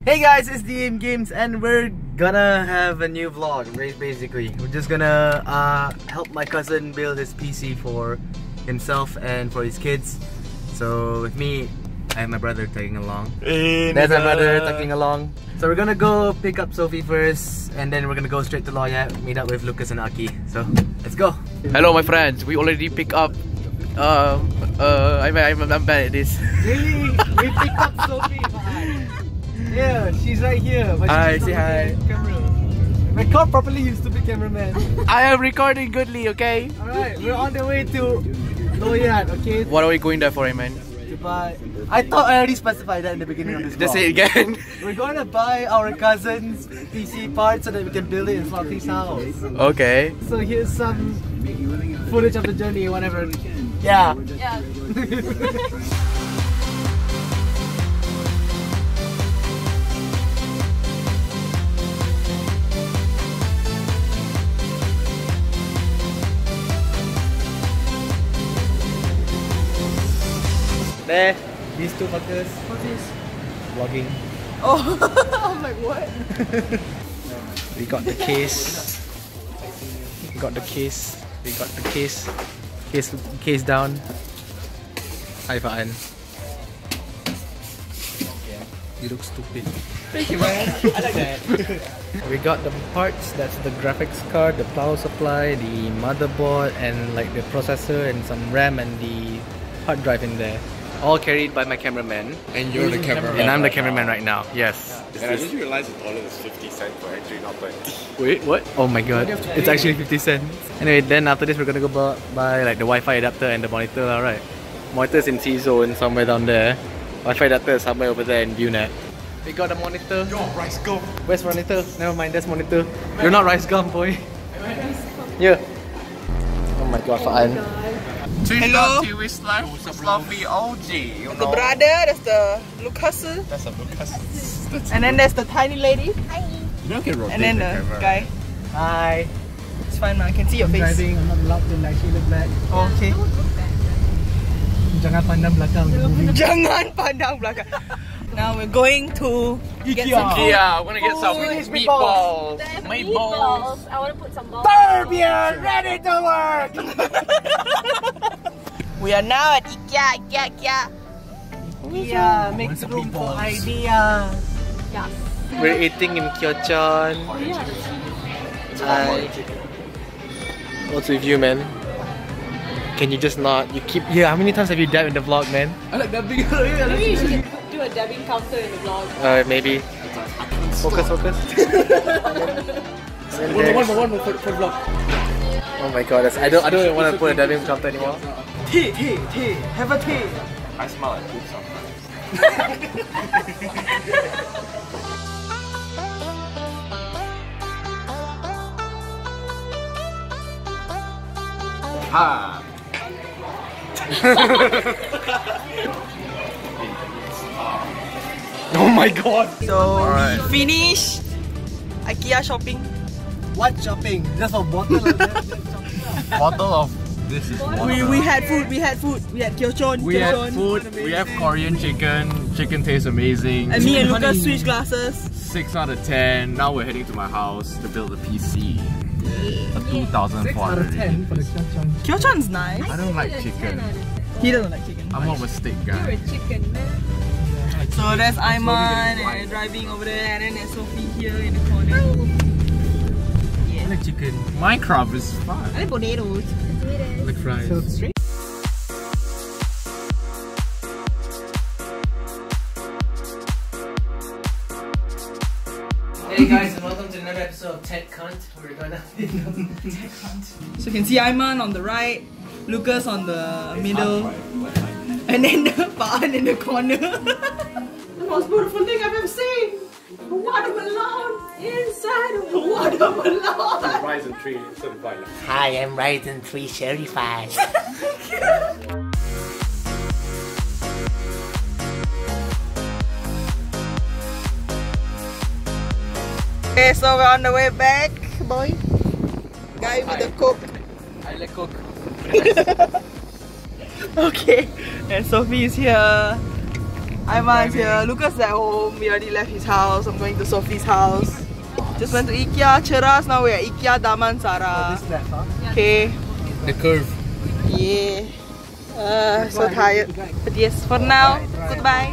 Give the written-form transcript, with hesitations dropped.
Hey guys, it's TheAimGames and we're gonna have a new vlog. Basically, we're just gonna help my cousin build his PC for himself and for his kids. So with me, I have my brother tagging along. There's my brother tagging along. So we're gonna go pick up Sophie first, and then we're gonna go straight to Lowyat, meet up with Lucas and Aki. So let's go. Hello my friends, we already pick up. I'm bad at this. Really? We picked up Sophie. Yeah, she's right here. But hi, say hi. Camera. Record properly, you stupid cameraman. I am recording goodly, okay? Alright, we're on the way to Lowyat, okay? What are we going there for, man? To buy. I thought I already specified that in the beginning of this vlog. Just say it again. We're going to buy our cousin's PC parts so that we can build it in Slothy's house. Okay. So here's some footage of the journey, whatever. Yeah. Yeah. There, these two fuckers. What's this? Vlogging. Oh, I'm like, what? We got the case. We got the case. We got the case. Case down. Hi Faan. You look stupid. Thank you, man. I like that. We got the parts. That's the graphics card, the power supply, the motherboard, and like the processor and some RAM and the hard drive in there. All carried by my cameraman. And you're the cameraman. And I'm the cameraman right now. Yes. And I just realized the dollar is 50 cents for actually not 20. Wait, what? Oh my god. It's actually 50 cents. Anyway, then after this we're gonna go buy like the Wi-Fi adapter and the monitor, alright. Monitor's in C-zone somewhere down there. Wi-Fi adapter is somewhere over there in ViewNet. We got the monitor. Yo, rice gum. Where's monitor? Never mind, that's monitor. You're not rice gum, boy. Yeah. Oh my god, Faan. Hello. Slothy OG, you The brother, that's the Lucas. That's a Lucas. And then there's the tiny lady. You don't get rotate And then the guy. Hi. It's fine, man. I can see your face. Driving, I'm not allowed to actually look back. Oh, okay. Jangan pandang belakang. Jangan pandang belakang. Now we're going to get some food. Yeah, I'm gonna get some meatballs. Meatballs. I want to put some balls. You're ready to work! We are now at IKEA. Yeah, makes room for ideas. Yes. We're eating in Kyochon. Hi. What's with you, man? Can you just not? You keep. Yeah, how many times have you dabbed in the vlog, man? I like that big. Maybe you should do a dabbing counter in the vlog. Maybe. Focus. One more for vlog. Oh my god, I don't even want to put a dabbing counter anymore. Tea. Have a tea. I smell like poop sometimes. Ha! Oh my god. So we finished IKEA shopping. What shopping? Just for bottle of that? Bottle of this is water. We had food. We had Kyochon. We had food. We have Korean chicken. Chicken tastes amazing. And me and Lucas switched glasses. 6 out of 10. Now we're heading to my house to build a PC. A 2,400. 6 out of 10 for the Kyochon. Kyochon's nice. I don't like chicken. He doesn't like chicken. I'm more of a steak guy. Chicken, man. So there's Aiman and they're driving over there, and then there's Sophie here in the corner. I like chicken. Minecraft is fun. I like potatoes. I like fries. So straight. Hey guys, and welcome to another episode of Tech Cunt. We're gonna So you can see Aiman on the right, Lucas on the middle, and then Faan in the corner. The most beautiful thing I've ever seen! A watermelon inside of a watermelon! Ryzen 3 certified. Hi, I'm Ryzen 3 certified. Okay, so we're on the way back, boy. Guy with the coke. I like cook. Okay, and Sophie is here. Aiman's here. Lucas is at home. We already left his house. I'm going to Sophie's house. Just went to IKEA, Cheras. Now we're at IKEA Damansara. Okay. The curve. Yeah. So tired. But yes, for now, goodbye.